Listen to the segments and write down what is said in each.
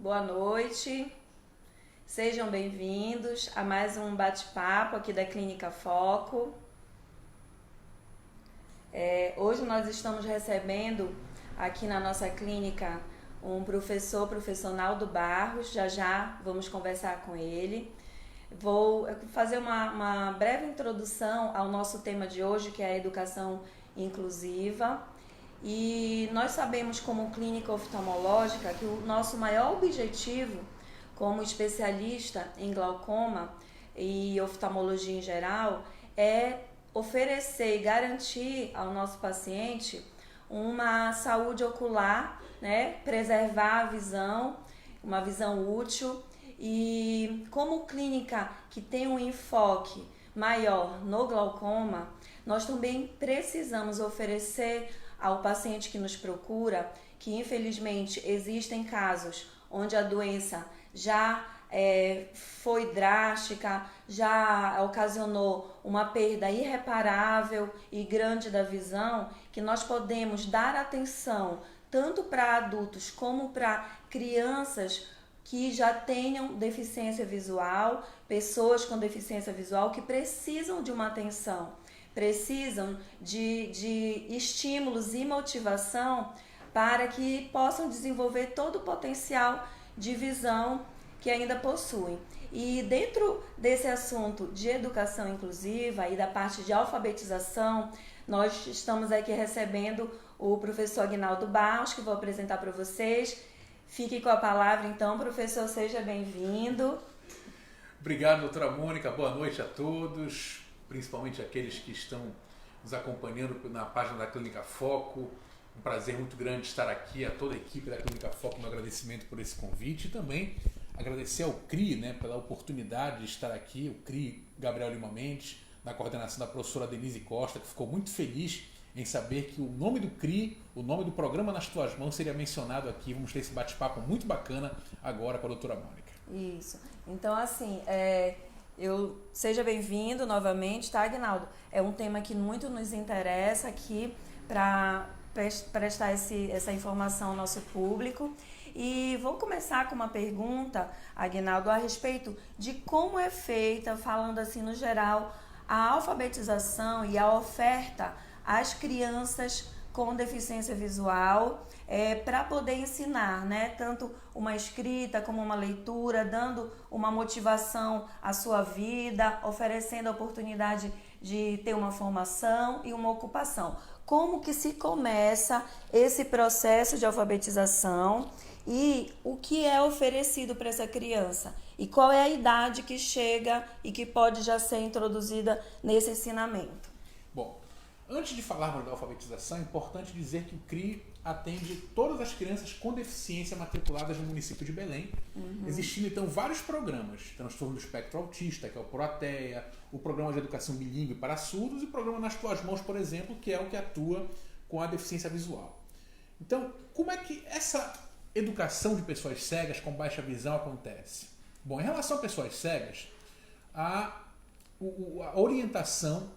boa noite. Sejam bem-vindos a mais um bate-papo aqui da Clínica Foco. Hoje nós estamos recebendo aqui na nossa clínica um professor Naldo Barros. Já vamos conversar com ele. Vou fazer uma breve introdução ao nosso tema de hoje, que é a educação inclusiva. E nós sabemos, como clínica oftalmológica, que o nosso maior objetivo como especialista em glaucoma e oftalmologia em geral é oferecer e garantir ao nosso paciente uma saúde ocular, né? Preservar a visão, uma visão útil. E como clínica que tem um enfoque maior no glaucoma, nós também precisamos oferecer ao paciente que nos procura, que infelizmente existem casos onde a doença já foi drástica, já ocasionou uma perda irreparável e grande da visão, que nós podemos dar atenção tanto para adultos como para crianças que já tenham deficiência visual, pessoas com deficiência visual que precisam de uma atenção, precisam de estímulos e motivação para que possam desenvolver todo o potencial de visão que ainda possuem. E dentro desse assunto de educação inclusiva e da parte de alfabetização, nós estamos aqui recebendo o professor Aguinaldo Barros, que vou apresentar para vocês. Fique com a palavra, então, professor, seja bem-vindo. Obrigado, doutora Mônica. Boa noite a todos, principalmente aqueles que estão nos acompanhando na página da Clínica Foco. Um prazer muito grande estar aqui, a toda a equipe da Clínica Foco, meu agradecimento por esse convite e também agradecer ao CRI, né, pela oportunidade de estar aqui, o CRI Gabriel Lima Mendes, na coordenação da professora Denise Costa, que ficou muito feliz em saber que o nome do CRI, o nome do programa Nas Tuas Mãos seria mencionado aqui. Vamos ter esse bate-papo muito bacana agora com a doutora Mônica. Isso. Então, assim, seja bem-vindo novamente, tá, Aguinaldo? É um tema que muito nos interessa aqui para prestar essa informação ao nosso público. E vou começar com uma pergunta, Aguinaldo, a respeito de como é feita, falando assim no geral, a alfabetização e a oferta às crianças com deficiência visual, para poder ensinar, né, tanto uma escrita como uma leitura, dando uma motivação à sua vida, oferecendo a oportunidade de ter uma formação e uma ocupação. Como que se começa esse processo de alfabetização e o que é oferecido para essa criança? E qual é a idade que chega e que pode já ser introduzida nesse ensinamento? Bom, antes de falarmos da alfabetização, é importante dizer que o CRI atende todas as crianças com deficiência matriculadas no município de Belém, existindo então vários programas, transtorno do espectro autista, que é o Proateia, o programa de educação bilíngue para surdos e o programa Nas Tuas Mãos, por exemplo, que é o que atua com a deficiência visual. Então, como é que essa educação de pessoas cegas com baixa visão acontece? Bom, em relação a pessoas cegas, a orientação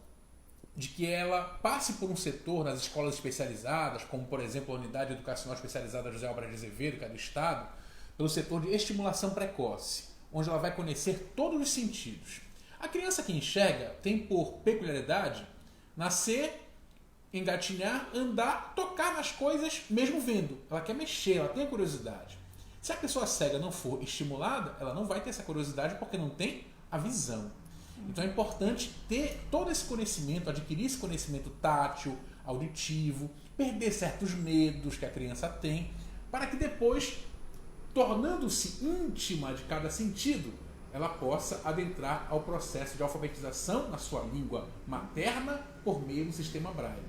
de que ela passe por um setor nas escolas especializadas, como por exemplo a Unidade Educacional Especializada José Álvares de Azevedo, que é do Estado, pelo setor de estimulação precoce, onde ela vai conhecer todos os sentidos. A criança que enxerga tem por peculiaridade nascer, engatinhar, andar, tocar nas coisas mesmo vendo. Ela quer mexer, ela tem a curiosidade. Se a pessoa cega não for estimulada, ela não vai ter essa curiosidade porque não tem a visão. Então é importante ter todo esse conhecimento, adquirir esse conhecimento tátil, auditivo, perder certos medos que a criança tem, para que depois, tornando-se íntima de cada sentido, ela possa adentrar ao processo de alfabetização na sua língua materna por meio do sistema Braille.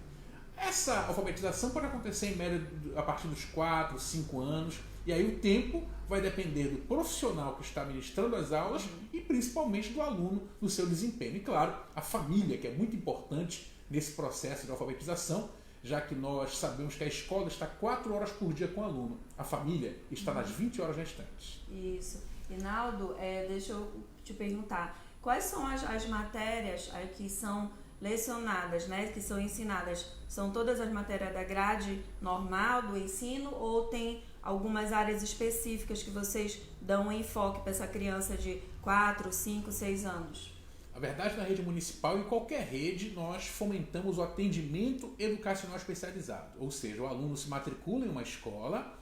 Essa alfabetização pode acontecer em média a partir dos 4, 5 anos, e aí o tempo vai depender do profissional que está ministrando as aulas e principalmente do aluno no seu desempenho. E claro, a família, que é muito importante nesse processo de alfabetização, já que nós sabemos que a escola está 4 horas por dia com o aluno. A família está nas 20 horas restantes. Isso. Rinaldo, deixa eu te perguntar, quais são as matérias que são lecionadas, né, que são ensinadas, são todas as matérias da grade normal do ensino ou tem algumas áreas específicas que vocês dão um enfoque para essa criança de 4, 5, 6 anos? Na verdade, na rede municipal e qualquer rede, nós fomentamos o atendimento educacional especializado. Ou seja, o aluno se matricula em uma escola,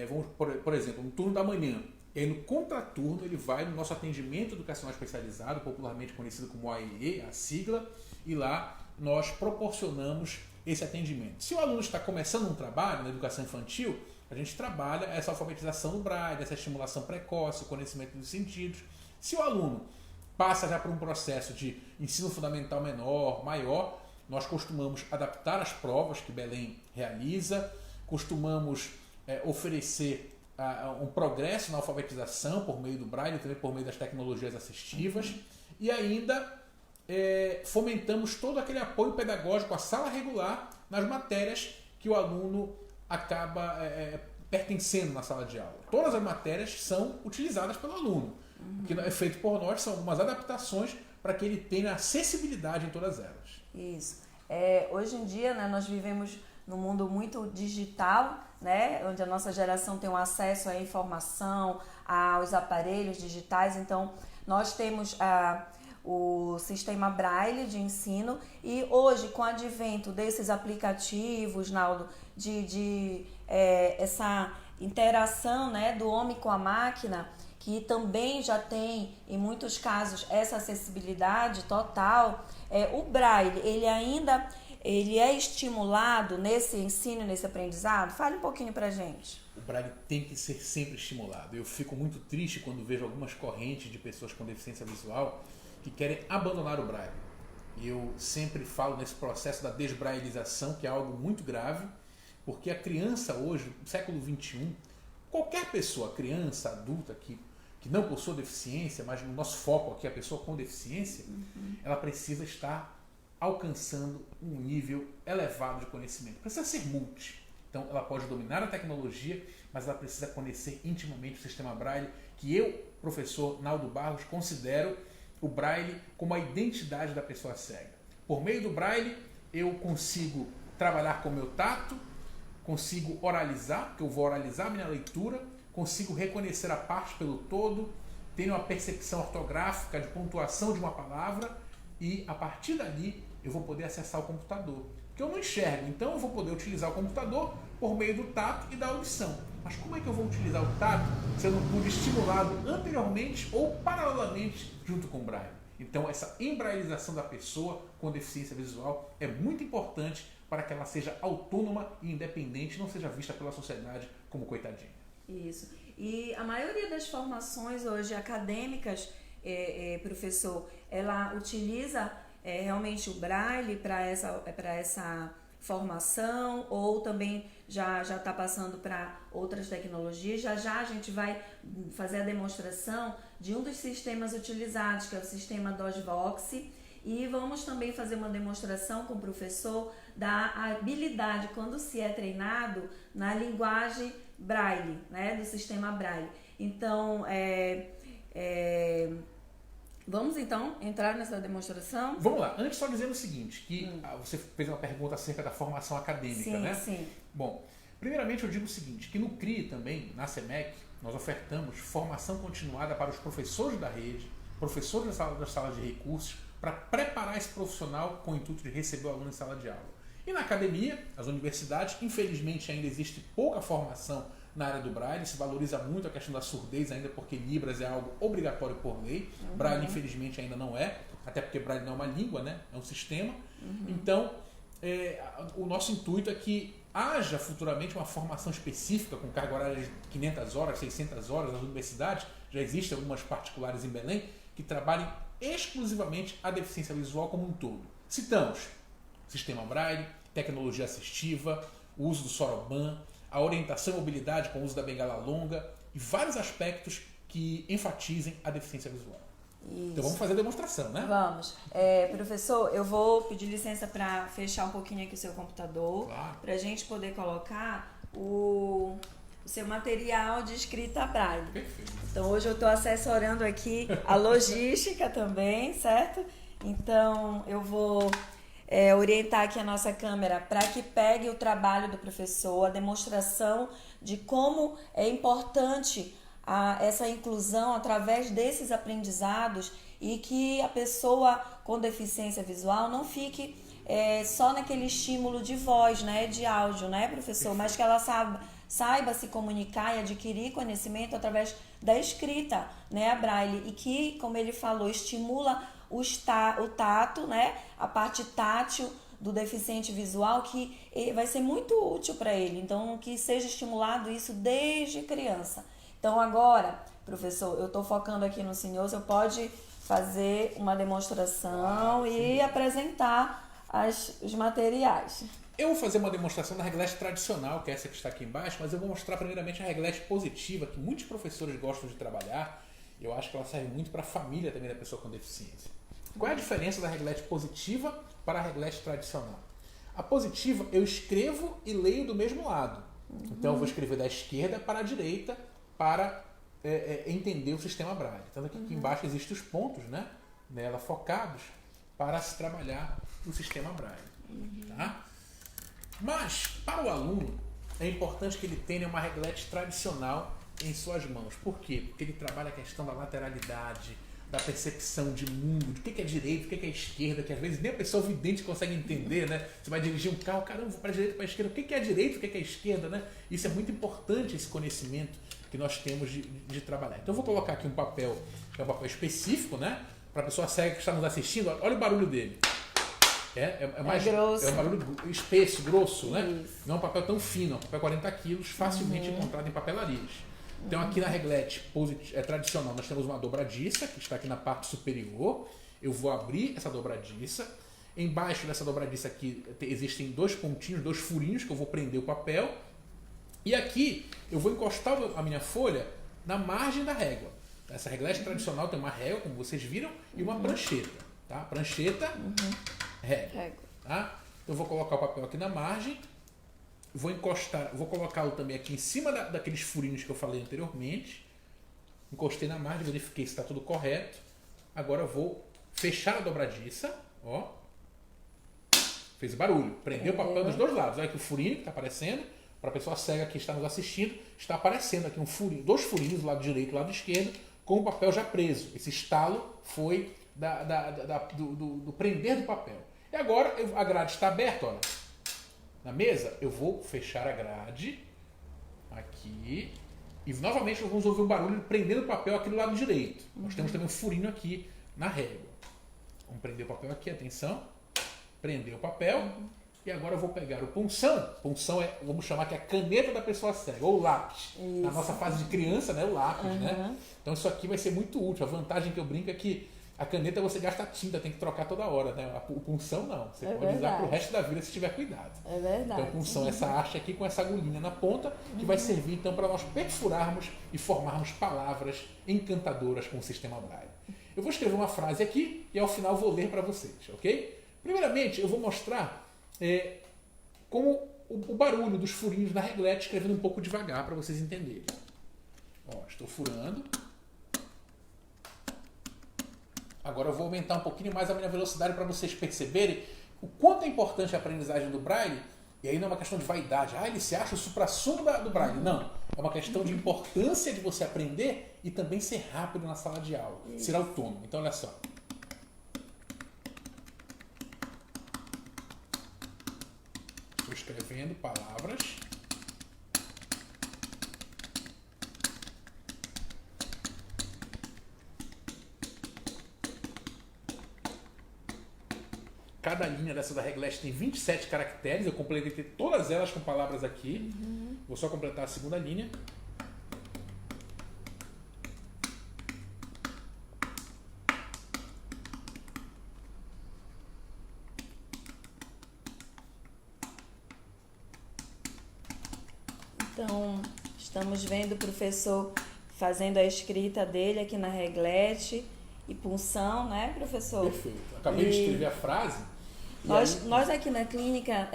vamos, por exemplo, no turno da manhã, e aí no contraturno ele vai no nosso atendimento educacional especializado, popularmente conhecido como AEE, a sigla, e lá nós proporcionamos esse atendimento. Se o aluno está começando um trabalho na educação infantil, a gente trabalha essa alfabetização no braille, essa estimulação precoce, o conhecimento dos sentidos. Se o aluno passa já por um processo de ensino fundamental menor, maior, nós costumamos adaptar as provas que Belém realiza, costumamos oferecer um progresso na alfabetização por meio do braille, também por meio das tecnologias assistivas, e ainda fomentamos todo aquele apoio pedagógico à sala regular nas matérias que o aluno acaba pertencendo na sala de aula. Todas as matérias são utilizadas pelo aluno. O que é feito por nós são algumas adaptações para que ele tenha acessibilidade em todas elas. Isso. Hoje em dia, né, nós vivemos num mundo muito digital, né, onde a nossa geração tem um acesso à informação, aos aparelhos digitais. Então, nós temos o sistema Braille de ensino e hoje, com o advento desses aplicativos, Naldo, essa interação, né, do homem com a máquina, que também já tem, em muitos casos, essa acessibilidade total, o Braille, ele é estimulado nesse ensino, nesse aprendizado? Fale um pouquinho pra gente. O Braille tem que ser sempre estimulado. Eu fico muito triste quando vejo algumas correntes de pessoas com deficiência visual que querem abandonar o Braille. E eu sempre falo nesse processo da desbrailização, que é algo muito grave, porque a criança hoje, no século XXI, qualquer pessoa, criança, adulta, que não possua deficiência, mas no nosso foco aqui, a pessoa com deficiência, ela precisa estar alcançando um nível elevado de conhecimento. Precisa ser multi. Então, ela pode dominar a tecnologia, mas ela precisa conhecer intimamente o sistema Braille, que eu, professor Naldo Barros, considero o Braille como a identidade da pessoa cega. Por meio do Braille, eu consigo trabalhar com o meu tato, consigo oralizar, porque eu vou oralizar a minha leitura, consigo reconhecer a parte pelo todo, tenho uma percepção ortográfica de pontuação de uma palavra e, a partir dali, eu vou poder acessar o computador. Porque eu não enxergo, então eu vou poder utilizar o computador por meio do tato e da audição. Mas como é que eu vou utilizar o tato se eu não pude estimulado anteriormente ou paralelamente junto com o Braille? Então, essa embrailização da pessoa com deficiência visual é muito importante para que ela seja autônoma e independente, não seja vista pela sociedade como coitadinha. Isso. E a maioria das formações hoje acadêmicas, professor, ela utiliza realmente o Braille para essa formação ou também já está passando para outras tecnologias. Já a gente vai fazer a demonstração de um dos sistemas utilizados, que é o sistema DOSVox, e vamos também fazer uma demonstração com o professor da habilidade, quando se é treinado, na linguagem Braille, né, do sistema Braille. Então, vamos então entrar nessa demonstração? Vamos lá. Antes, só dizendo o seguinte, que você fez uma pergunta acerca da formação acadêmica, sim, né? Sim. Bom, primeiramente eu digo o seguinte, que no CRI também, na SEMEC, nós ofertamos formação continuada para os professores da rede, professores das salas de recursos, para preparar esse profissional com o intuito de receber o aluno em sala de aula. E na academia, as universidades, infelizmente ainda existe pouca formação na área do Braille, se valoriza muito a questão da surdez ainda, porque Libras é algo obrigatório por lei. Braille, infelizmente, ainda não é, até porque Braille não é uma língua, né? É um sistema. Então, o nosso intuito é que haja futuramente uma formação específica com carga horária de 500 horas, 600 horas nas universidades. Já existem algumas particulares em Belém que trabalhem exclusivamente a deficiência visual como um todo. Citamos sistema Braille, tecnologia assistiva, o uso do Soroban, a orientação e mobilidade com o uso da bengala longa e vários aspectos que enfatizem a deficiência visual. Isso. Então vamos fazer a demonstração, né? Vamos. Professor, eu vou pedir licença para fechar um pouquinho aqui o seu computador, claro, para a gente poder colocar o seu material de escrita Braille. Perfeito. Então hoje eu estou assessorando aqui a logística também, certo? Então, eu vou orientar aqui a nossa câmera para que pegue o trabalho do professor, a demonstração de como é importante essa inclusão através desses aprendizados e que a pessoa com deficiência visual não fique só naquele estímulo de voz, né, de áudio, né, professor, mas que ela saiba se comunicar e adquirir conhecimento através da escrita, né, a braille, e que, como ele falou, estimula o tato, né, a parte tátil do deficiente visual, que vai ser muito útil para ele. Então, que seja estimulado isso desde criança. Então, agora, professor, eu estou focando aqui no senhor, você pode fazer uma demonstração e apresentar os materiais. Eu vou fazer uma demonstração da reglete tradicional, que é essa que está aqui embaixo, mas eu vou mostrar primeiramente a reglete positiva, que muitos professores gostam de trabalhar. Eu acho que ela serve muito para a família também da pessoa com deficiência. Qual é a diferença da reglete positiva para a reglete tradicional? A positiva eu escrevo e leio do mesmo lado. Então eu vou escrever da esquerda para a direita para entender o sistema braille. Tanto que aqui embaixo existem os pontos, né, nela focados para se trabalhar o sistema braille. Tá? Mas, para o aluno, é importante que ele tenha uma reglete tradicional em suas mãos. Por quê? Porque ele trabalha a questão da lateralidade, da percepção de mundo, do que é direito, o que é esquerda, que às vezes nem a pessoa vidente consegue entender, né? Você vai dirigir um carro, caramba, vou para a direita, para a esquerda, o que é direito, o que é esquerda, né? Isso é muito importante, esse conhecimento que nós temos de trabalhar. Então eu vou colocar aqui um papel, que é um papel específico, né? Para a pessoa cega que está nos assistindo, olha o barulho dele. Mais grosso. É um barulho espesso, grosso, né? Isso. Não é um papel tão fino, é um papel 40 quilos, facilmente encontrado em papelarias. Então aqui na reglete tradicional nós temos uma dobradiça, que está aqui na parte superior. Eu vou abrir essa dobradiça. Embaixo dessa dobradiça aqui existem dois pontinhos, dois furinhos que eu vou prender o papel. E aqui eu vou encostar a minha folha na margem da régua. Essa reglete tradicional tem uma régua, como vocês viram, e uma prancheta. Tá? Prancheta, régua. Tá? Eu vou colocar o papel aqui na margem. Vou colocá-lo também aqui em cima daqueles furinhos que eu falei anteriormente. Encostei na margem, verifiquei se está tudo correto. Agora eu vou fechar a dobradiça. Ó. Fez barulho. Prendeu o papel dos dois lados. Olha aqui o furinho que está aparecendo. Para a pessoa cega que está nos assistindo, está aparecendo aqui dois furinhos do lado direito e do lado esquerdo, com o papel já preso. Esse estalo foi do prender do papel. E agora a grade está aberta, olha. Na mesa, eu vou fechar a grade aqui e novamente nós vamos ouvir um barulho prendendo o papel aqui do lado direito. Nós temos também um furinho aqui na régua. Vamos prender o papel aqui, atenção. Prender o papel. E agora eu vou pegar o punção. Punção vamos chamar que é a caneta da pessoa cega, ou o lápis. Isso. Na nossa fase de criança, né, o lápis, né? Então isso aqui vai ser muito útil. A vantagem que eu brinco é que a caneta você gasta tinta, tem que trocar toda hora, né? O punção não. Você pode usar pro resto da vida se tiver cuidado. É verdade. Então punção é essa haste aqui com essa agulhinha na ponta, que vai servir então para nós perfurarmos e formarmos palavras encantadoras com o sistema braille. Eu vou escrever uma frase aqui e ao final vou ler para vocês, ok? Primeiramente eu vou mostrar como o barulho dos furinhos na reglete, escrevendo um pouco devagar para vocês entenderem. Ó, estou furando. Agora eu vou aumentar um pouquinho mais a minha velocidade para vocês perceberem o quanto é importante a aprendizagem do braille. E aí não é uma questão de vaidade. Ele se acha o suprassumo do braille. Não. É uma questão de importância de você aprender e também ser rápido na sala de aula. Isso. Ser autônomo. Então olha só. Estou escrevendo palavras. Cada linha dessa da reglete tem 27 caracteres. Eu completei todas elas com palavras aqui. Vou só completar a segunda linha. Então, estamos vendo o professor fazendo a escrita dele aqui na reglete e punção, né, professor? Perfeito. Acabei de escrever a frase. Nós aqui na clínica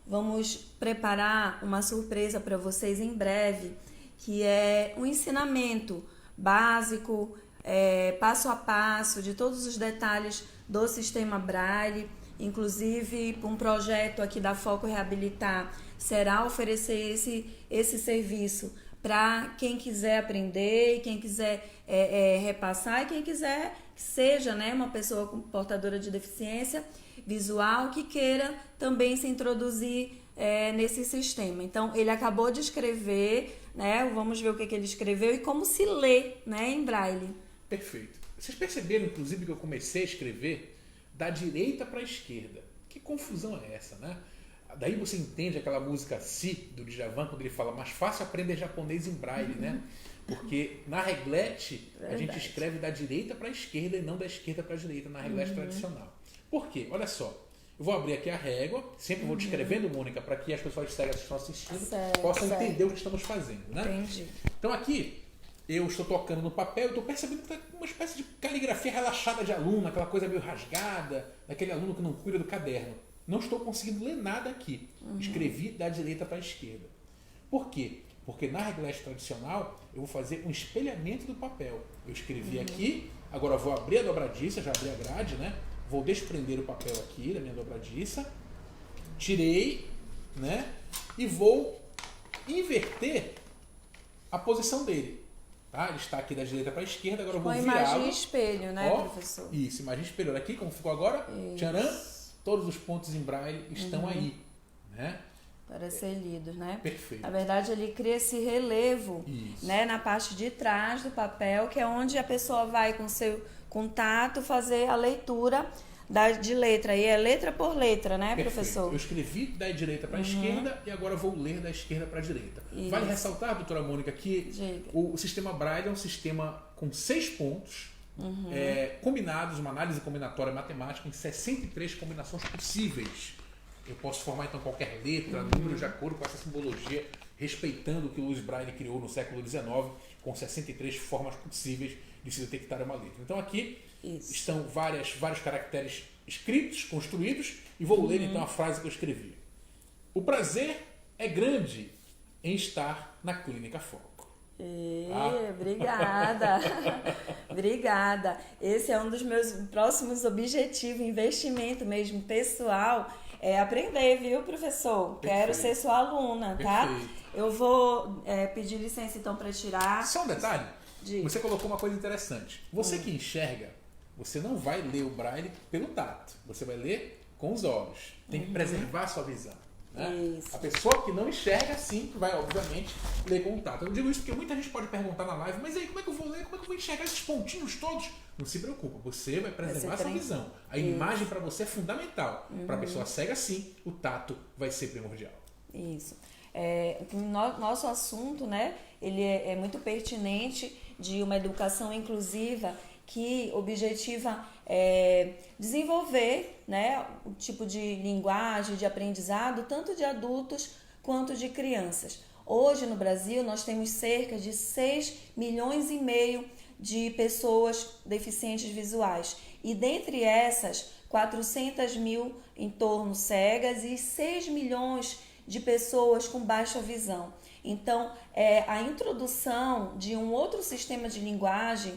vamos preparar uma surpresa para vocês em breve, que é um ensinamento básico, passo a passo, de todos os detalhes do Sistema Braille. Inclusive, um projeto aqui da Foco Reabilitar será oferecer esse serviço para quem quiser aprender, quem quiser repassar e quem quiser que seja, né, uma pessoa portadora de deficiência visual que queira também se introduzir nesse sistema. Então, ele acabou de escrever, né, vamos ver o que ele escreveu e como se lê, né, em Braille. Perfeito. Vocês perceberam, inclusive, que eu comecei a escrever da direita para a esquerda. Que confusão é essa, né? Daí você entende aquela música Si, do Djavan, quando ele fala mais fácil aprender japonês em Braille, né? Porque na reglete a gente escreve da direita para a esquerda e não da esquerda para a direita, na reglete tradicional. Por quê? Olha só. Eu vou abrir aqui a régua, sempre vou descrevendo, Mônica, para que as pessoas que estão assistindo possam entender o que estamos fazendo, né? Entendi. Então aqui eu estou tocando no papel e estou percebendo que está uma espécie de caligrafia relaxada de aluno, aquela coisa meio rasgada, daquele aluno que não cuida do caderno. Não estou conseguindo ler nada aqui. Escrevi da direita para a esquerda. Por quê? Porque na reglete tradicional eu vou fazer um espelhamento do papel. Eu escrevi aqui, agora eu vou abrir a dobradiça, já abri a grade, né? Vou desprender o papel aqui da minha dobradiça, tirei, né? E vou inverter a posição dele. Tá? Ele está aqui da direita para a esquerda, agora eu vou virá-lo. Imagem espelho, né, professor? Isso, imagem espelho. Olha aqui como ficou agora. Tcharam! Todos os pontos em Braille estão aí, né? Para ser lidos, né? Perfeito. Na verdade, ele cria esse relevo, né, na parte de trás do papel, que é onde a pessoa vai com seu contato fazer a leitura de letra. E é letra por letra, né, Perfeito. Professor? Eu escrevi da direita para a esquerda e agora vou ler da esquerda para a direita. Isso. Vale ressaltar, doutora Mônica, que o sistema Braille é um sistema com 6 pontos, combinados, uma análise combinatória matemática em 63 combinações possíveis. Eu posso formar então qualquer letra, número de acordo com essa simbologia, respeitando o que o Louis Braille criou no século XIX, com 63 formas possíveis de se detectar uma letra. Então aqui estão vários caracteres escritos, construídos, e vou ler então a frase que eu escrevi. O prazer é grande em estar na Clínica Foco. Obrigada. Obrigada. Esse é um dos meus próximos objetivos, investimento mesmo pessoal, é aprender, viu, professor? Perfeito. Quero ser sua aluna, tá? Perfeito. Eu vou pedir licença então para tirar. Só um detalhe. Diga. Você colocou uma coisa interessante. Você que enxerga, você não vai ler o Braille pelo tato. Você vai ler com os olhos. Tem que preservar a sua visão. Né? A pessoa que não enxerga, sim, vai, obviamente, ler com o tato. Eu digo isso porque muita gente pode perguntar na live, mas aí, como é que eu vou ler? Como é que eu vou enxergar esses pontinhos todos? Não se preocupa, você vai preservar a sua visão. A imagem para você é fundamental. Para a pessoa cega, sim, o tato vai ser primordial. Isso. Nosso assunto, né, ele é muito pertinente de uma educação inclusiva que objetiva desenvolver, né, o tipo de linguagem, de aprendizado, tanto de adultos quanto de crianças. Hoje no Brasil nós temos cerca de 6,5 milhões de pessoas deficientes visuais e dentre essas 400 mil em torno cegas e 6 milhões de pessoas com baixa visão. Então, a introdução de um outro sistema de linguagem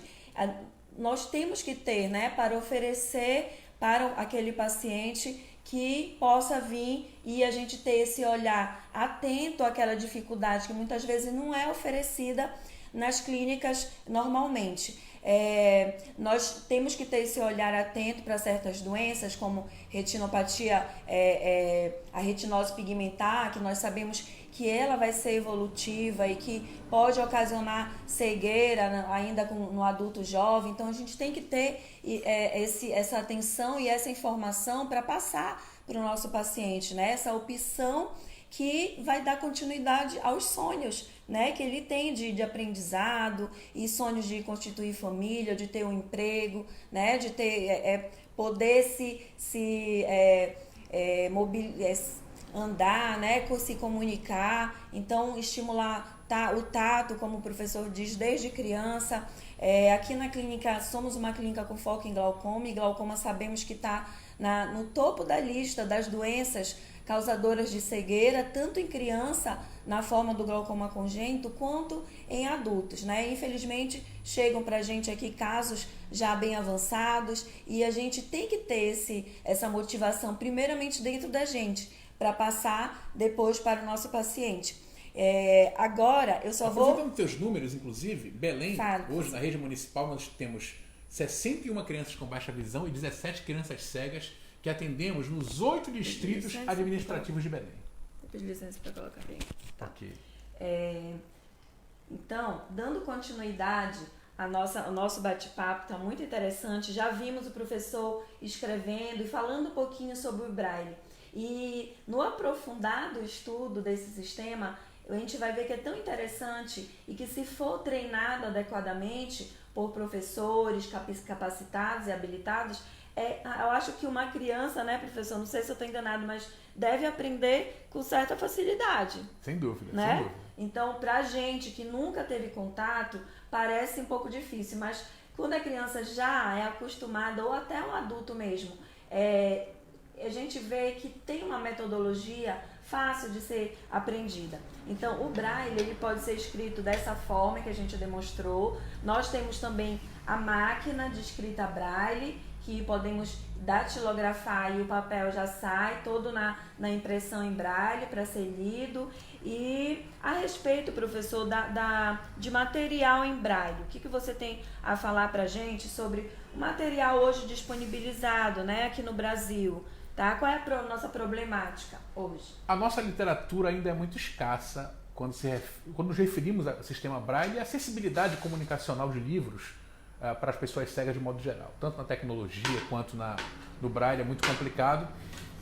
nós temos que ter, né, para oferecer para aquele paciente que possa vir e a gente ter esse olhar atento àquela dificuldade que muitas vezes não é oferecida nas clínicas normalmente. Nós temos que ter esse olhar atento para certas doenças como retinopatia, a retinose pigmentar, que nós sabemos que ela vai ser evolutiva e que pode ocasionar cegueira ainda no adulto jovem. Então a gente tem que ter essa atenção e essa informação para passar para o nosso paciente, né? Essa opção que vai dar continuidade aos sonhos, né, que ele tem de aprendizado e sonhos de constituir família, de ter um emprego, né, de ter poder andar, né, se comunicar. Então estimular o tato, como o professor diz, desde criança. Aqui na clínica somos uma clínica com foco em glaucoma, e glaucoma sabemos que está no topo da lista das doenças causadoras de cegueira, tanto em criança, na forma do glaucoma congênito, quanto em adultos, né? Infelizmente, chegam para a gente aqui casos já bem avançados, e a gente tem que ter essa motivação primeiramente dentro da gente, para passar depois para o nosso paciente. Agora, eu só vou... Aproveitando teus números, inclusive, Belém, hoje na rede municipal nós temos 61 crianças com baixa visão e 17 crianças cegas que atendemos nos 8 distritos administrativos de Belém. Vou pedir licença para colocar bem. Tá. Ok. Então, dando continuidade, o nosso bate-papo está muito interessante. Já vimos o professor escrevendo e falando um pouquinho sobre o Braille. E no aprofundado estudo desse sistema, a gente vai ver que é tão interessante e que, se for treinado adequadamente por professores capacitados e habilitados, eu acho que uma criança, né, professor, não sei se eu estou enganado, mas deve aprender com certa facilidade. Sem dúvida, né? sem dúvida. Então, pra gente que nunca teve contato, parece um pouco difícil, mas quando a criança já é acostumada, ou até um adulto mesmo, a gente vê que tem uma metodologia fácil de ser aprendida. Então, o Braille, ele pode ser escrito dessa forma que a gente demonstrou. Nós temos também a máquina de escrita Braille, que podemos datilografar e o papel já sai todo na impressão em Braille para ser lido. E a respeito, professor, de material em Braille, o que você tem a falar para a gente sobre o material hoje disponibilizado, né, aqui no Brasil? Tá? Qual é a nossa problemática hoje? A nossa literatura ainda é muito escassa quando nos referimos ao sistema Braille e a acessibilidade comunicacional de livros para as pessoas cegas de modo geral. Tanto na tecnologia quanto no Braille é muito complicado,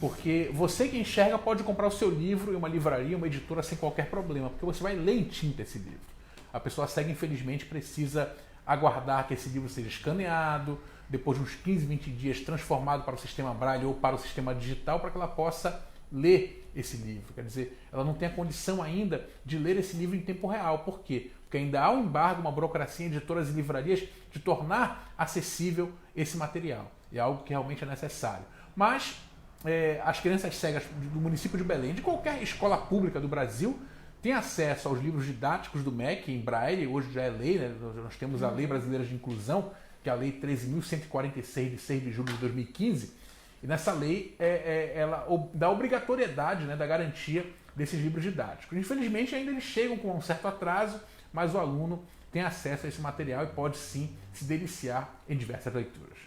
porque você que enxerga pode comprar o seu livro em uma livraria, uma editora sem qualquer problema, porque você vai ler em tinta esse livro. A pessoa cega, infelizmente, precisa aguardar que esse livro seja escaneado, depois de uns 15, 20 dias transformado para o sistema Braille ou para o sistema digital, para que ela possa ler esse livro. Quer dizer, ela não tem a condição ainda de ler esse livro em tempo real. Por quê? Porque ainda há um embargo, uma burocracia em editoras e livrarias de tornar acessível esse material. É algo que realmente é necessário. Mas as crianças cegas do município de Belém, de qualquer escola pública do Brasil, têm acesso aos livros didáticos do MEC em Braille. Hoje já é lei, né? Nós temos a Lei Brasileira de Inclusão, que é a Lei 13.146, de 6 de julho de 2015, e nessa lei ela dá obrigatoriedade, né, da garantia desses livros didáticos. Infelizmente ainda eles chegam com um certo atraso, mas o aluno tem acesso a esse material e pode sim se deliciar em diversas leituras.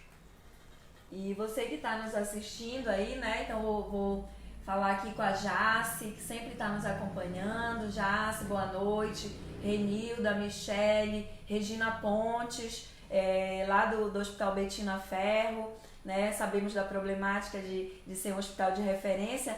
E você que está nos assistindo aí, né, então vou falar aqui com a Jace, que sempre está nos acompanhando. Jace, boa noite. Renilda, Michele, Regina Pontes, lá do Hospital Betina Ferro, né? Sabemos da problemática de ser um hospital de referência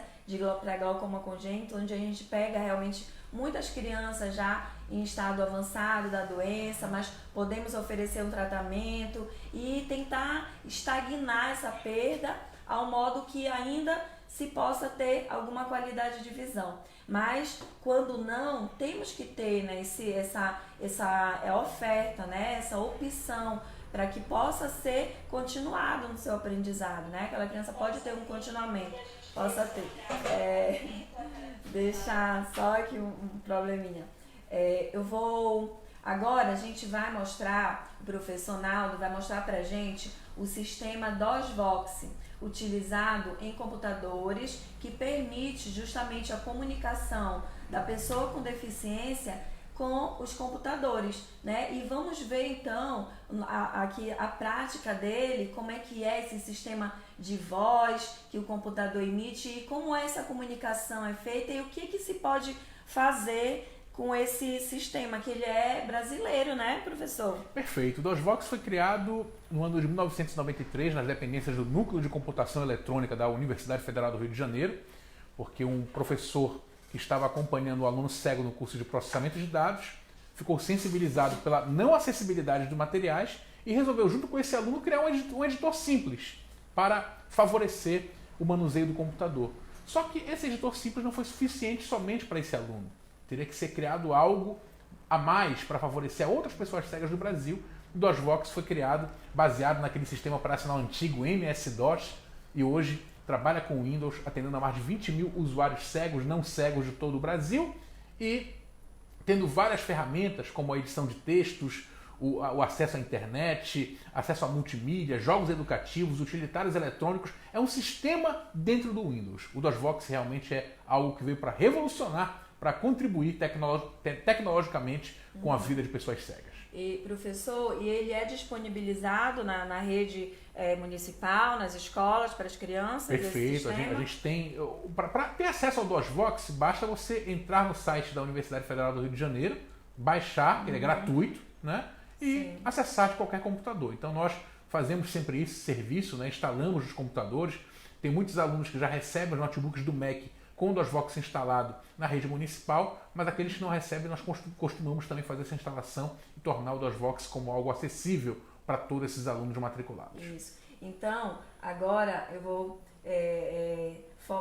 para glaucoma congênito, onde a gente pega realmente muitas crianças já em estado avançado da doença, mas podemos oferecer um tratamento e tentar estagnar essa perda ao modo que ainda se possa ter alguma qualidade de visão. Mas quando não, temos que ter, né, essa oferta, né, essa opção para que possa ser continuado no seu aprendizado, né? Aquela criança pode ter um continuamento, possa ter. Deixar só aqui um probleminha. Agora a gente vai mostrar, o professor Naldo vai mostrar pra gente o sistema DOS-Vox, utilizado em computadores, que permite justamente a comunicação da pessoa com deficiência com os computadores, né? E vamos ver então aqui a prática dele, como é que é esse sistema de voz que o computador emite e como essa comunicação é feita e o que se pode fazer com esse sistema, que ele é brasileiro, né, professor? Perfeito. O DOS-Vox foi criado no ano de 1993 nas dependências do Núcleo de Computação Eletrônica da Universidade Federal do Rio de Janeiro, porque um professor que estava acompanhando o aluno cego no curso de processamento de dados ficou sensibilizado pela não acessibilidade dos materiais e resolveu, junto com esse aluno, criar um editor simples para favorecer o manuseio do computador. Só que esse editor simples não foi suficiente somente para esse aluno. Teria que ser criado algo a mais para favorecer a outras pessoas cegas do Brasil. O DOS-Vox foi criado baseado naquele sistema operacional antigo MS-DOS e hoje trabalha com Windows, atendendo a mais de 20 mil usuários cegos, não cegos de todo o Brasil e tendo várias ferramentas como a edição de textos, o acesso à internet, acesso a multimídia, jogos educativos, utilitários eletrônicos. É um sistema dentro do Windows. O DOSVox realmente é algo que veio para revolucionar, para contribuir tecnologicamente com a vida de pessoas cegas. E, professor, ele é disponibilizado na rede municipal, nas escolas, para as crianças? Perfeito. A gente tem... Para ter acesso ao DOSVox, basta você entrar no site da Universidade Federal do Rio de Janeiro, baixar, ele é gratuito, né? E acessar de qualquer computador. Então nós fazemos sempre esse serviço, né? Instalamos os computadores. Tem muitos alunos que já recebem os notebooks do MEC com o DOSVox instalado na rede municipal, mas aqueles que não recebem, nós costumamos também fazer essa instalação e tornar o DOSVox como algo acessível para todos esses alunos matriculados. Isso. Então, agora eu vou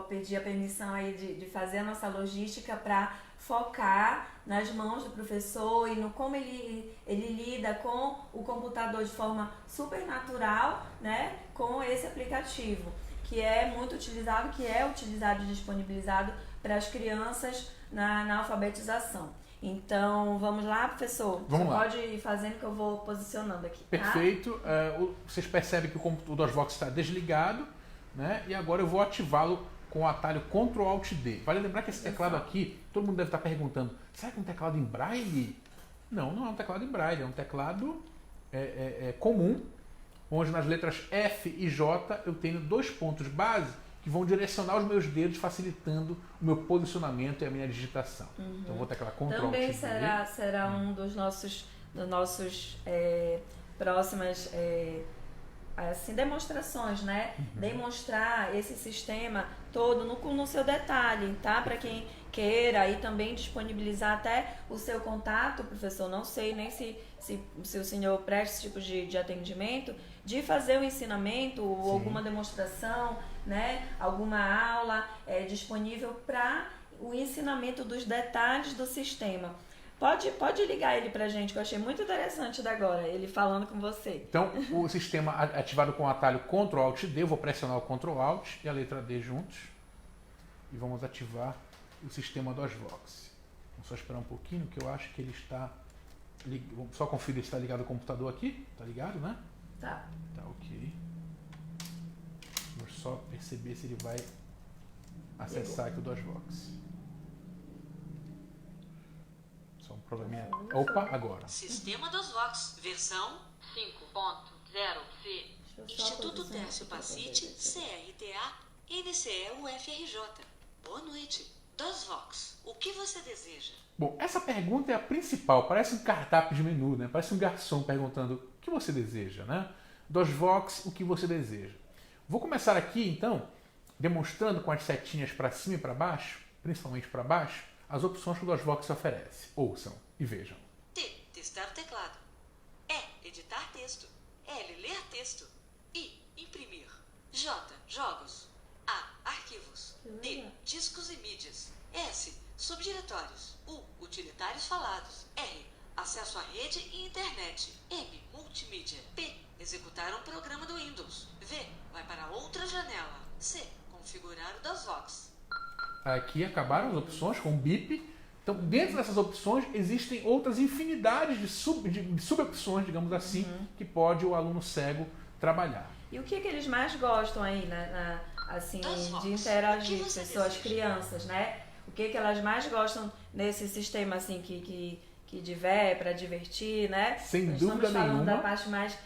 pedir a permissão aí de fazer a nossa logística para focar nas mãos do professor e no como ele lida com o computador de forma super natural, né, com esse aplicativo, que é muito utilizado, que é utilizado e disponibilizado para as crianças na alfabetização. Então, vamos lá, professor? Vamos lá. Pode ir fazendo que eu vou posicionando aqui. Perfeito. Tá? Vocês percebem que o DOSVox está desligado, né? E agora eu vou ativá-lo com o atalho Ctrl+Alt+D. Vale lembrar que esse teclado aqui, todo mundo deve estar perguntando, será que é um teclado em braille? Não, não é um teclado em braille, é um teclado comum, onde nas letras F e J eu tenho 2 pontos base que vão direcionar os meus dedos, facilitando o meu posicionamento e a minha digitação. Então eu vou teclar Ctrl+Alt+D. Também será um dos nossos próximas demonstrações, né? Demonstrar esse sistema todo no seu detalhe, tá? Para quem queira e também disponibilizar até o seu contato, professor. Não sei nem se o senhor presta esse tipo de atendimento, de fazer um ensinamento ou alguma demonstração, né? Alguma aula disponível para o ensinamento dos detalhes do sistema. Pode ligar ele pra gente, que eu achei muito interessante da agora, ele falando com você. Então, o sistema ativado com o atalho Ctrl+Alt+D, eu vou pressionar o Ctrl+Alt e a letra D juntos. E vamos ativar o sistema DOSVox. Vamos só esperar um pouquinho, que eu acho que ele está... Vamos só conferir se está ligado o computador aqui. Está ligado, né? Tá. Tá ok. Vamos só perceber se ele vai acessar aqui o DOSVox. Só um probleminha. Opa, agora. Sistema DOSVox, versão 5.0C. Instituto Tércio Pacite, CRTA, NCE-UFRJ. Boa noite. DOSVox, o que você deseja? Bom, essa pergunta é a principal. Parece um cardápio de menu, né? Parece um garçom perguntando o que você deseja, né? DOSVox, o que você deseja. Vou começar aqui, então, demonstrando com as setinhas para cima e para baixo, principalmente para baixo, as opções que o DOSVox oferece. Ouçam e vejam. T. Testar o teclado. E. Editar texto. L. Ler texto. I. Imprimir. J. Jogos. A. Arquivos. D. Discos e mídias. S. Subdiretórios. U. Utilitários falados. R. Acesso à rede e internet. M. Multimídia. P. Executar um programa do Windows. V. Vai para outra janela. C. Configurar o DOSVox. Aqui acabaram as opções com BIP. Então, dentro dessas opções, existem outras infinidades de sub-opções, digamos assim, que pode o aluno cego trabalhar. E o que eles mais gostam aí, assim, de interagir com as crianças, né? O que elas mais gostam nesse sistema, assim, que para divertir, né? Sem Nós dúvida estamos falando nenhuma. da parte mais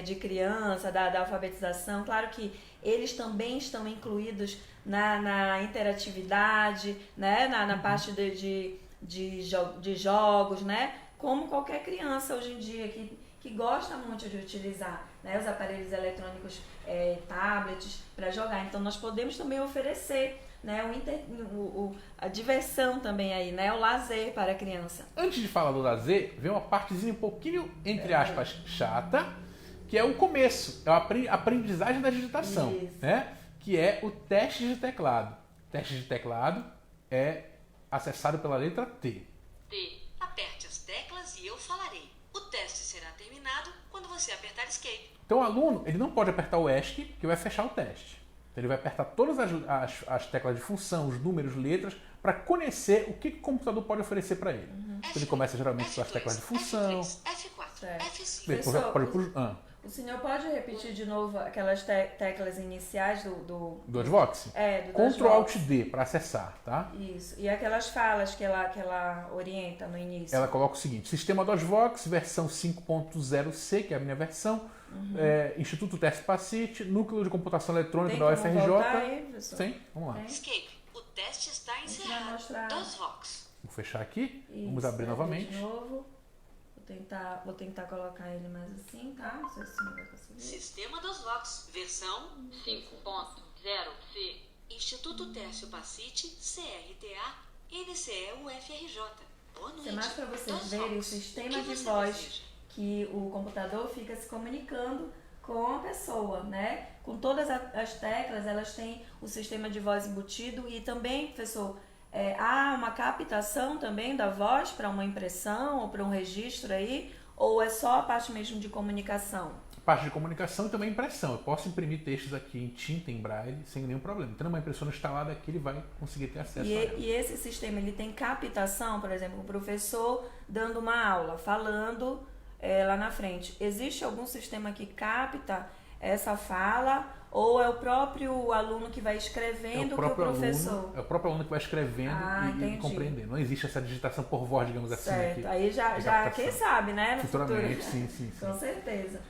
de criança, da alfabetização. Claro que eles também estão incluídos na interatividade, né? Na parte de jogos, né? Como qualquer criança hoje em dia que gosta muito de utilizar, né, os aparelhos eletrônicos, tablets, para jogar. Então nós podemos também oferecer, né, a diversão também aí, né, o lazer para a criança. Antes de falar do lazer, vem uma partezinha um pouquinho, entre aspas, chata, que é o começo, é a aprendizagem da digitação, né? Que é o teste de teclado. O teste de teclado é acessado pela letra T. T. Aperte as teclas e eu falarei. O teste será terminado quando você apertar Escape. Então o aluno ele não pode apertar o ESC, que vai fechar o teste. Então, ele vai apertar todas as teclas de função, os números, letras, para conhecer o que o computador pode oferecer para ele. Então, ele começa geralmente pelas teclas de função. F3, F4. F5. Professor, Pode o senhor pode repetir de novo aquelas teclas iniciais do DOSVox? do Ctrl Alt DOSVox. D para acessar, tá? Isso. E aquelas falas que ela orienta no início. Ela coloca o seguinte: Sistema DOSVox, versão 5.0C, que é a minha versão, Instituto Teste Pacite, Núcleo de Computação Eletrônica Tem da como UFRJ. voltar aí, professor? Sim, vamos lá. Tem? Escape. O teste está gente vai encerrado. mostrar. DOSVox. Vou fechar aqui, vamos Isso, abrir novamente. De novo. Vou tentar colocar ele mais assim, tá? Não sei se o senhor vai conseguir. Sistema DOSVox. Versão 5.0C. Instituto Tércio Pacite, CRTA, NCE UFRJ. Boa noite. Isso é mais para vocês DOSVox. verem o O sistema que de você voz deseja? que o computador fica se comunicando com a pessoa, né? Com todas as teclas, elas têm o sistema de voz embutido e também, professor, há uma captação também da voz para uma impressão ou para um registro aí, ou é só a parte mesmo de comunicação? Parte de comunicação e também impressão. Eu posso imprimir textos aqui em tinta, em braille, sem nenhum problema. Tendo uma impressora instalada aqui, ele vai conseguir ter acesso a ela. E esse sistema, ele tem captação, por exemplo, o professor dando uma aula, falando lá na frente. Existe algum sistema que capta essa fala ou é o próprio aluno que vai escrevendo que o professor... É o próprio aluno que vai escrevendo e entendi. compreendendo. Não existe essa digitação por voz, digamos assim. Certo, Aqui, aí já captação. quem sabe, né? No Futuramente, futuro. sim. Com certeza.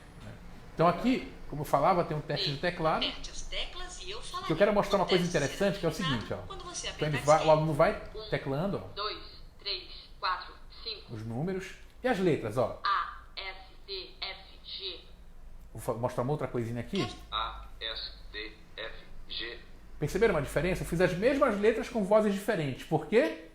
Então aqui, como eu falava, tem um teste de teclado. Aperte as teclas e eu falarei. Que eu quero mostrar uma O coisa teste interessante, que é o será seguinte, ó. terminado quando você Então apertar o aluno vai teclando, ó, 2, 3, 4, 5, os números e as letras, ó. A, S, D, F, G. Vou mostrar uma outra coisinha aqui. A, S, D, F, G. Perceberam uma diferença? Eu fiz as mesmas letras com vozes diferentes. Por quê?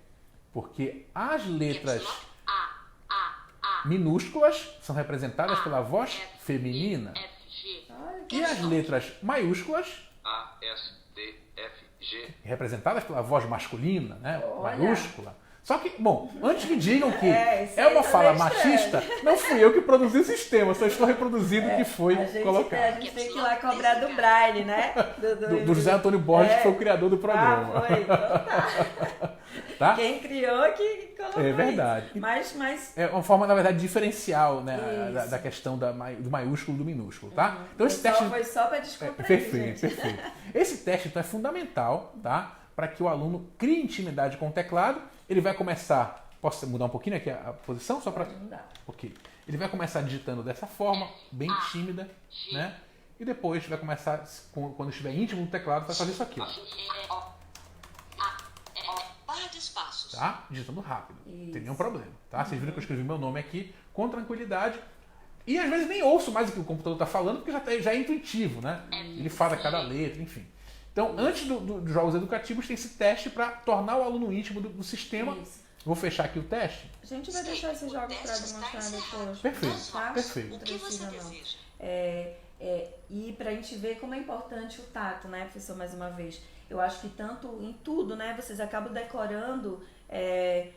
Porque as letras A, minúsculas são representadas pela voz feminina. F, G. Olha, E as letras maiúsculas, A, S, D, F, G. representadas pela voz masculina, né? Olha. Maiúscula. Só que, bom, antes que digam que isso é aí uma tá fala meio machista, não fui eu que produzi o sistema, só estou reproduzindo o que foi a gente colocado. tem que ir lá cobrar do Braille, né? Do José Antônio Borges, que foi o criador do programa. Ah, foi. Então tá. Tá? Quem criou que colocou É verdade. isso. Mas É uma forma, na verdade, diferencial, né, Isso. da questão do maiúsculo e do minúsculo, tá? Então esse pessoal, teste foi só para descontrair, perfeito, gente. perfeito. Esse teste então é fundamental, tá? Para que o aluno crie intimidade com o teclado. Ele vai começar, posso mudar um pouquinho aqui a posição só para, Pode mudar. ok? Ele vai começar digitando dessa forma, bem tímida, né? E depois vai começar, quando estiver íntimo do teclado, vai fazer isso aqui, ó, Barra de espaços. tá? Digitando rápido, não tem Isso. nenhum problema, tá? Vocês viram que eu escrevi meu nome aqui com tranquilidade. E às vezes nem ouço mais o que o computador está falando, porque já é intuitivo, né? Ele fala cada letra, enfim. Então, antes dos jogos educativos, tem esse teste para tornar o aluno íntimo do sistema. Isso. Vou fechar aqui o teste. A gente vai deixar esses jogos para demonstrar depois. Perfeito, Tá? perfeito. O que você Precisa não. deseja? E para a gente ver como é importante o tato, né, professor, mais uma vez. Eu acho que tanto em tudo, né, vocês acabam decorando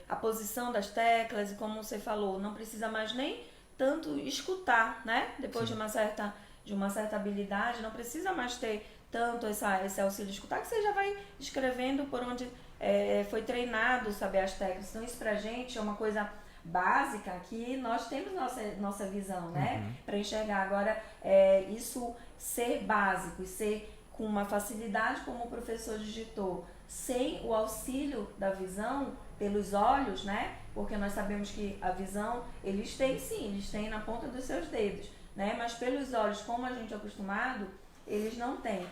a posição das teclas e como você falou, não precisa mais nem tanto escutar, né, depois de uma certa habilidade, não precisa mais ter tanto esse auxílio de escutar, que você já vai escrevendo por onde foi treinado saber as teclas. Então isso pra gente é uma coisa básica que nós temos nossa visão, né? Para enxergar. Agora, isso ser básico e ser com uma facilidade como o professor digitou, sem o auxílio da visão pelos olhos, né? Porque nós sabemos que a visão, eles têm na ponta dos seus dedos, né? Mas pelos olhos, como a gente é acostumado, eles não têm.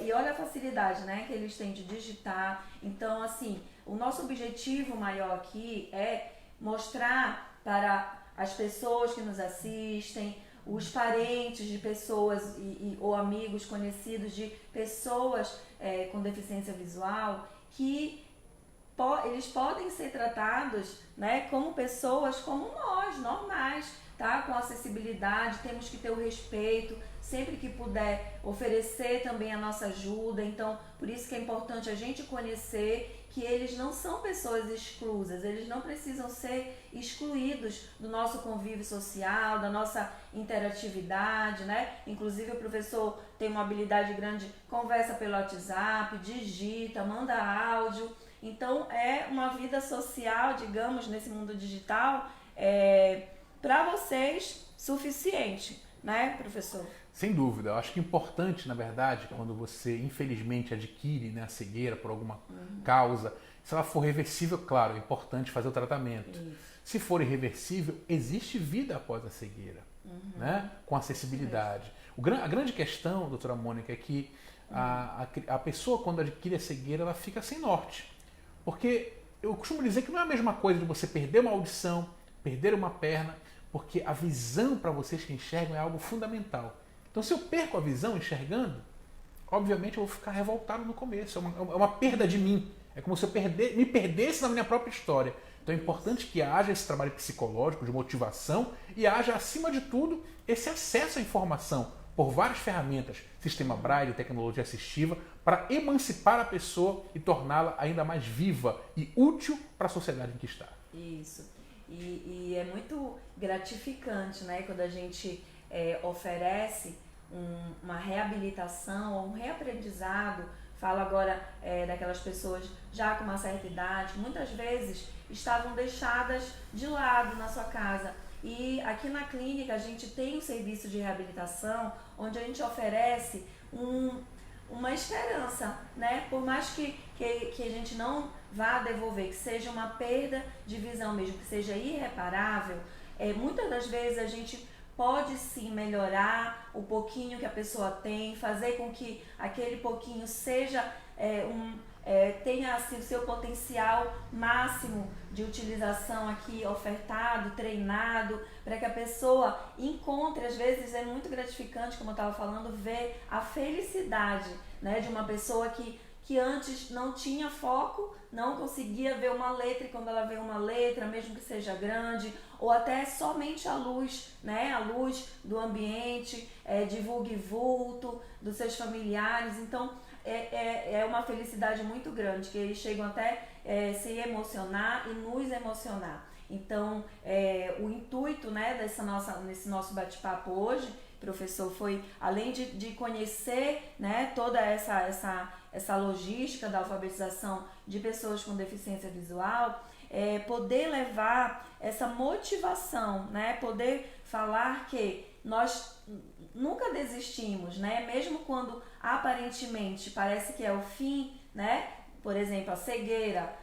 E olha a facilidade, né, que eles têm de digitar. Então, assim, o nosso objetivo maior aqui é mostrar para as pessoas que nos assistem, os parentes de pessoas ou amigos conhecidos de pessoas com deficiência visual, que eles podem ser tratados, né, como pessoas como nós, normais, tá? Com acessibilidade, temos que ter o respeito, sempre que puder oferecer também a nossa ajuda. Então, por isso que é importante a gente conhecer que eles não são pessoas exclusas, eles não precisam ser excluídos do nosso convívio social, da nossa interatividade, né? Inclusive o professor tem uma habilidade grande, conversa pelo WhatsApp, digita, manda áudio. Então é uma vida social, digamos, nesse mundo digital, para vocês, suficiente, né, professor? Sem dúvida. Eu acho que é importante, na verdade, quando você, infelizmente, adquire, né, a cegueira por alguma causa, se ela for reversível, claro, é importante fazer o tratamento. Isso. Se for irreversível, existe vida após a cegueira, né, com acessibilidade. A grande questão, doutora Mônica, é que a pessoa, quando adquire a cegueira, ela fica sem norte. Porque eu costumo dizer que não é a mesma coisa de você perder uma audição, perder uma perna, porque a visão para vocês que enxergam é algo fundamental. Então, se eu perco a visão enxergando, obviamente eu vou ficar revoltado no começo. É uma perda de mim. É como se eu me perdesse na minha própria história. Então é importante que haja esse trabalho psicológico, de motivação, e haja, acima de tudo, esse acesso à informação por várias ferramentas, sistema Braille, tecnologia assistiva, para emancipar a pessoa e torná-la ainda mais viva e útil para a sociedade em que está. Isso. E é muito gratificante, né, quando a gente oferece uma reabilitação ou um reaprendizado. Falo agora daquelas pessoas já com uma certa idade, muitas vezes estavam deixadas de lado na sua casa. E aqui na clínica a gente tem um serviço de reabilitação onde a gente oferece uma esperança, né? Por mais que a gente não vá devolver, que seja uma perda de visão mesmo, que seja irreparável, muitas das vezes a gente pode sim melhorar o pouquinho que a pessoa tem, fazer com que aquele pouquinho seja tenha assim, o seu potencial máximo de utilização aqui ofertado, treinado, para que a pessoa encontre. Às vezes é muito gratificante, como eu estava falando, ver a felicidade, né, de uma pessoa que antes não tinha foco, não conseguia ver uma letra, e quando ela vê uma letra, mesmo que seja grande, ou até somente a luz, né? A luz do ambiente, divulga e vulto, dos seus familiares. Então, é uma felicidade muito grande, que eles chegam até se emocionar e nos emocionar. Então, o intuito, né, nesse nosso bate-papo hoje, professor, foi, além de conhecer, né, toda essa logística da alfabetização de pessoas com deficiência visual, poder levar essa motivação, né, poder falar que nós nunca desistimos, né, mesmo quando aparentemente parece que é o fim, né, por exemplo, a cegueira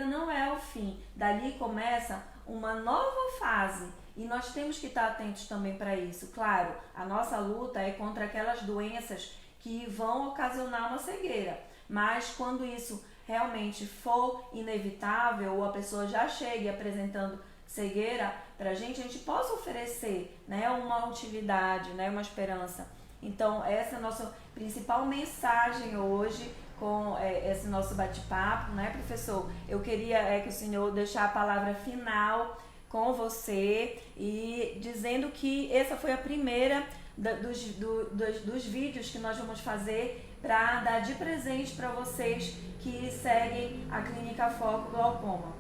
não é o fim, dali começa uma nova fase. E nós temos que estar atentos também para isso. Claro, a nossa luta é contra aquelas doenças que vão ocasionar uma cegueira. Mas quando isso realmente for inevitável, ou a pessoa já chegue apresentando cegueira, para a gente possa oferecer, né, uma utilidade, né, uma esperança. Então, essa é a nossa principal mensagem hoje com esse nosso bate-papo, né, professor? Eu queria que o senhor deixar a palavra final com você e dizendo que essa foi a primeira dos vídeos que nós vamos fazer para dar de presente para vocês que seguem a Clínica Foco Glaucoma.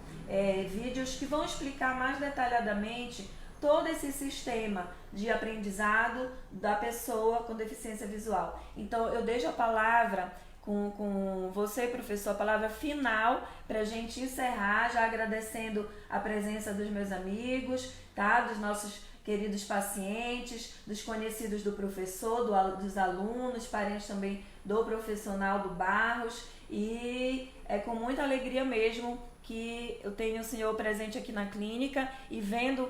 Vídeos que vão explicar mais detalhadamente todo esse sistema de aprendizado da pessoa com deficiência visual. Então, eu deixo a palavra com você, professor, a palavra final para a gente encerrar, já agradecendo a presença dos meus amigos, tá? Dos nossos queridos pacientes, dos conhecidos do professor, dos alunos, parentes também do professor Naldo Barros, e é com muita alegria mesmo que eu tenho o senhor presente aqui na clínica e vendo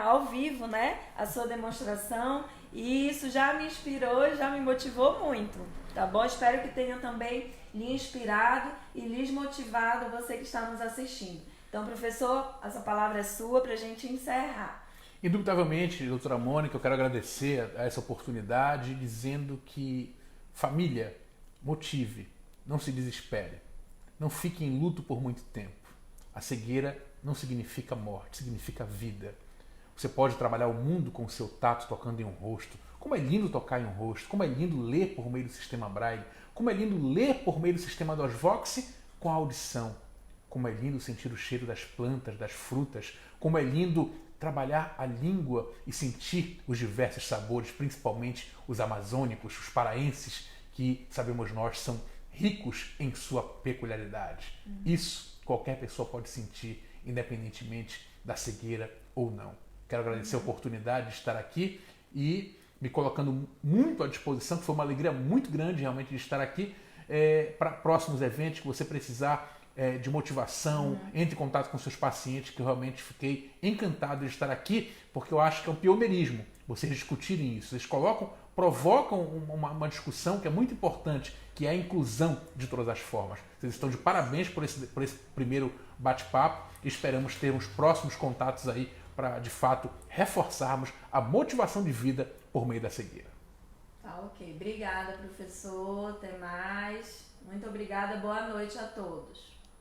ao vivo, né, a sua demonstração, e isso já me inspirou, já me motivou muito, tá bom? Espero que tenha também lhe inspirado e lhes motivado, você que está nos assistindo. Então, professor, essa palavra é sua para a gente encerrar. Indubitavelmente, doutora Mônica, eu quero agradecer a essa oportunidade, dizendo que família, motive, não se desespere, não fique em luto por muito tempo. A cegueira não significa morte, significa vida. Você pode trabalhar o mundo com o seu tato tocando em um rosto. Como é lindo tocar em um rosto, como é lindo ler por meio do sistema Braille, como é lindo ler por meio do sistema DOSVox com a audição. Como é lindo sentir o cheiro das plantas, das frutas, como é lindo trabalhar a língua e sentir os diversos sabores, principalmente os amazônicos, os paraenses, que, sabemos nós, são ricos em sua peculiaridade. Isso qualquer pessoa pode sentir, independentemente da cegueira ou não. Quero agradecer a oportunidade de estar aqui e me colocando muito à disposição, que foi uma alegria muito grande realmente de estar aqui, para próximos eventos que você precisar de motivação, entre em contato com seus pacientes, que eu realmente fiquei encantado de estar aqui, porque eu acho que é um pioneirismo vocês discutirem isso. Vocês provocam uma discussão que é muito importante, que é a inclusão de todas as formas. Vocês estão de parabéns por esse primeiro bate-papo e esperamos ter uns próximos contatos aí para, de fato, reforçarmos a motivação de vida por meio da cegueira. Tá, ok. Obrigada, professor. Até mais. Muito obrigada. Boa noite a todos.